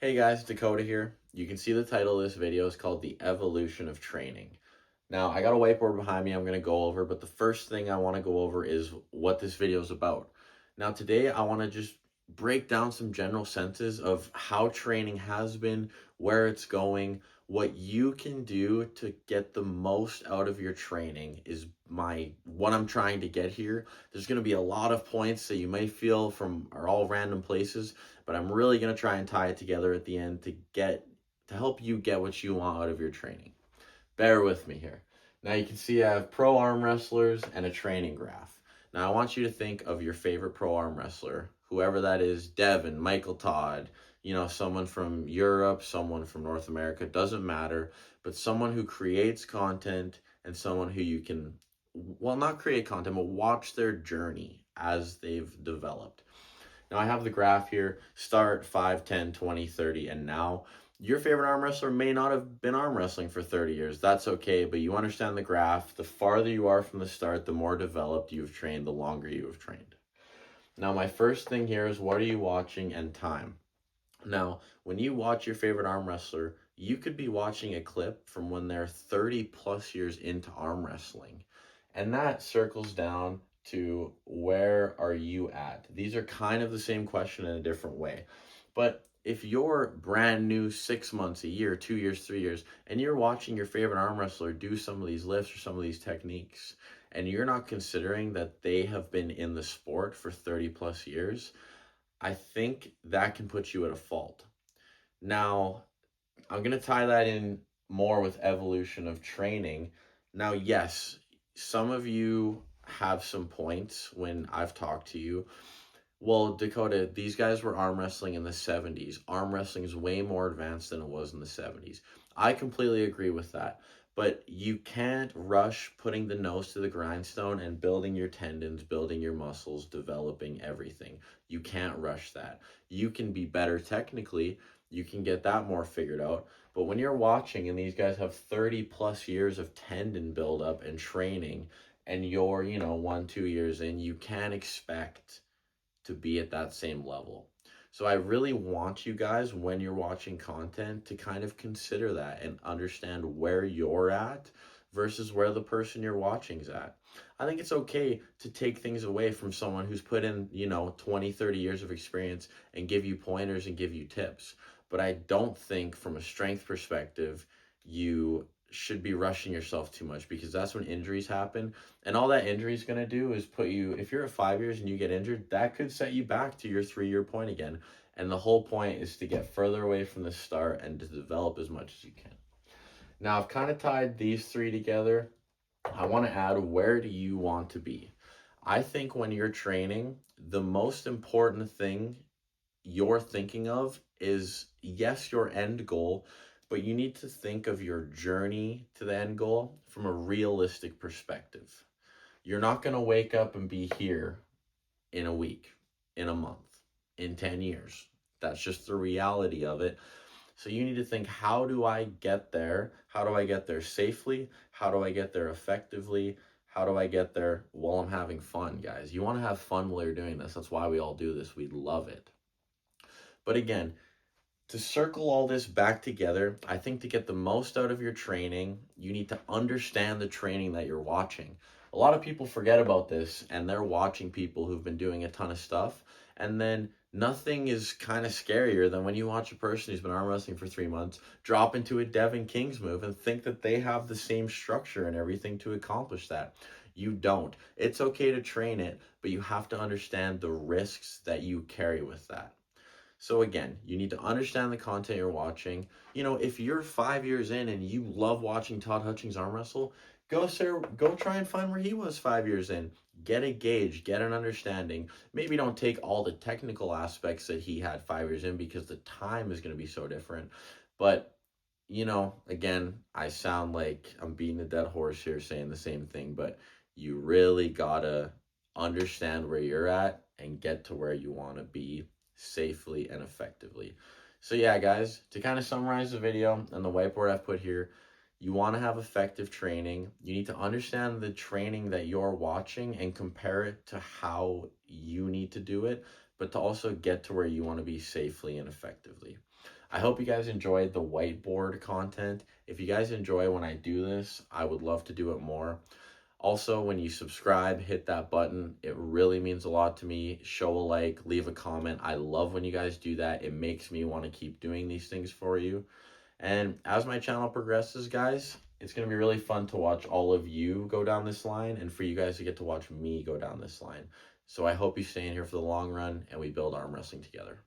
Hey guys, Dakota here. You can see the title of this video is called The Evolution of Training. Now, I got a whiteboard behind me I'm going to go over, but the first thing I want to go over is what this video is about. Now, today I want to just break down some general senses of how training has been, where it's going, what you can do to get the most out of your training is what I'm trying to get here. There's going to be a lot of points that you may feel from are all random places, but I'm really going to try and tie it together at the end to help you get what you want out of your training. Bear with me here. Now you can see I have pro arm wrestlers and a training graph. Now I want you to think of your favorite pro arm wrestler, whoever that is, Devin, Michael Todd, someone from Europe, someone from North America, doesn't matter, but someone who creates content and someone who you can, well, not create content, but watch their journey as they've developed. Now I have the graph here, start, 5, 10, 20, 30, and now. Your favorite arm wrestler may not have been arm wrestling for 30 years. That's okay, but you understand the graph. The farther you are from the start, the more developed you've trained, the longer you have trained. Now, my first thing here is what are you watching and time. Now, when you watch your favorite arm wrestler, you could be watching a clip from when they're 30 plus years into arm wrestling. And that circles down to where are you at? These are kind of the same question in a different way. But if you're brand new 6 months, a year, 2 years, 3 years, and you're watching your favorite arm wrestler do some of these lifts or some of these techniques, and you're not considering that they have been in the sport for 30 plus years, I think that can put you at a fault. Now, I'm going to tie that in more with evolution of training. Now, yes, some of you have some points when I've talked to you. Well, Dakota, these guys were arm wrestling in the 70s. Arm wrestling is way more advanced than it was in the 70s. I completely agree with that. But you can't rush putting the nose to the grindstone and building your tendons, building your muscles, developing everything. You can't rush that. You can be better technically. You can get that more figured out. But when you're watching and these guys have 30 plus years of tendon buildup and training, and you're, 1, 2 years in, you can't expect to be at that same level. So I really want you guys, when you're watching content, to kind of consider that and understand where you're at versus where the person you're watching is at. I think it's okay to take things away from someone who's put in, 20, 30 years of experience and give you pointers and give you tips. But I don't think from a strength perspective, you should be rushing yourself too much, because that's when injuries happen. And all that injury is going to do is put you, if you're at 5 years and you get injured, that could set you back to your 3 year point again. And the whole point is to get further away from the start and to develop as much as you can. Now, I've kind of tied these three together. I want to add, where do you want to be? I think when you're training, the most important thing you're thinking of is, yes, your end goal, but you need to think of your journey to the end goal from a realistic perspective. You're not going to wake up and be here in a week, in a month, in 10 years. That's just the reality of it. So you need to think, how do I get there? How do I get there safely? How do I get there effectively? How do I get there while I'm having fun, guys? You want to have fun while you're doing this. That's why we all do this. We love it. But again, to circle all this back together, I think to get the most out of your training, you need to understand the training that you're watching. A lot of people forget about this, and they're watching people who've been doing a ton of stuff, and then nothing is kind of scarier than when you watch a person who's been arm wrestling for 3 months drop into a Devin King's move and think that they have the same structure and everything to accomplish that. You don't. It's okay to train it, but you have to understand the risks that you carry with that. So again, you need to understand the content you're watching. If you're 5 years in and you love watching Todd Hutchings arm wrestle, go try and find where he was 5 years in. Get a gauge, get an understanding. Maybe don't take all the technical aspects that he had 5 years in, because the time is going to be so different. But, again, I sound like I'm beating a dead horse here saying the same thing, but you really gotta understand where you're at and get to where you want to be safely and effectively. So yeah, guys, to kind of summarize the video and the whiteboard I've put here, you want to have effective training. You need to understand the training that you're watching and compare it to how you need to do it, but to also get to where you want to be safely and effectively. I hope you guys enjoyed the whiteboard content. If you guys enjoy when I do this, I would love to do it more. Also, when you subscribe, hit that button. It really means a lot to me. Show a like, leave a comment. I love when you guys do that. It makes me want to keep doing these things for you. And as my channel progresses, guys, it's going to be really fun to watch all of you go down this line and for you guys to get to watch me go down this line. So I hope you stay in here for the long run and we build arm wrestling together.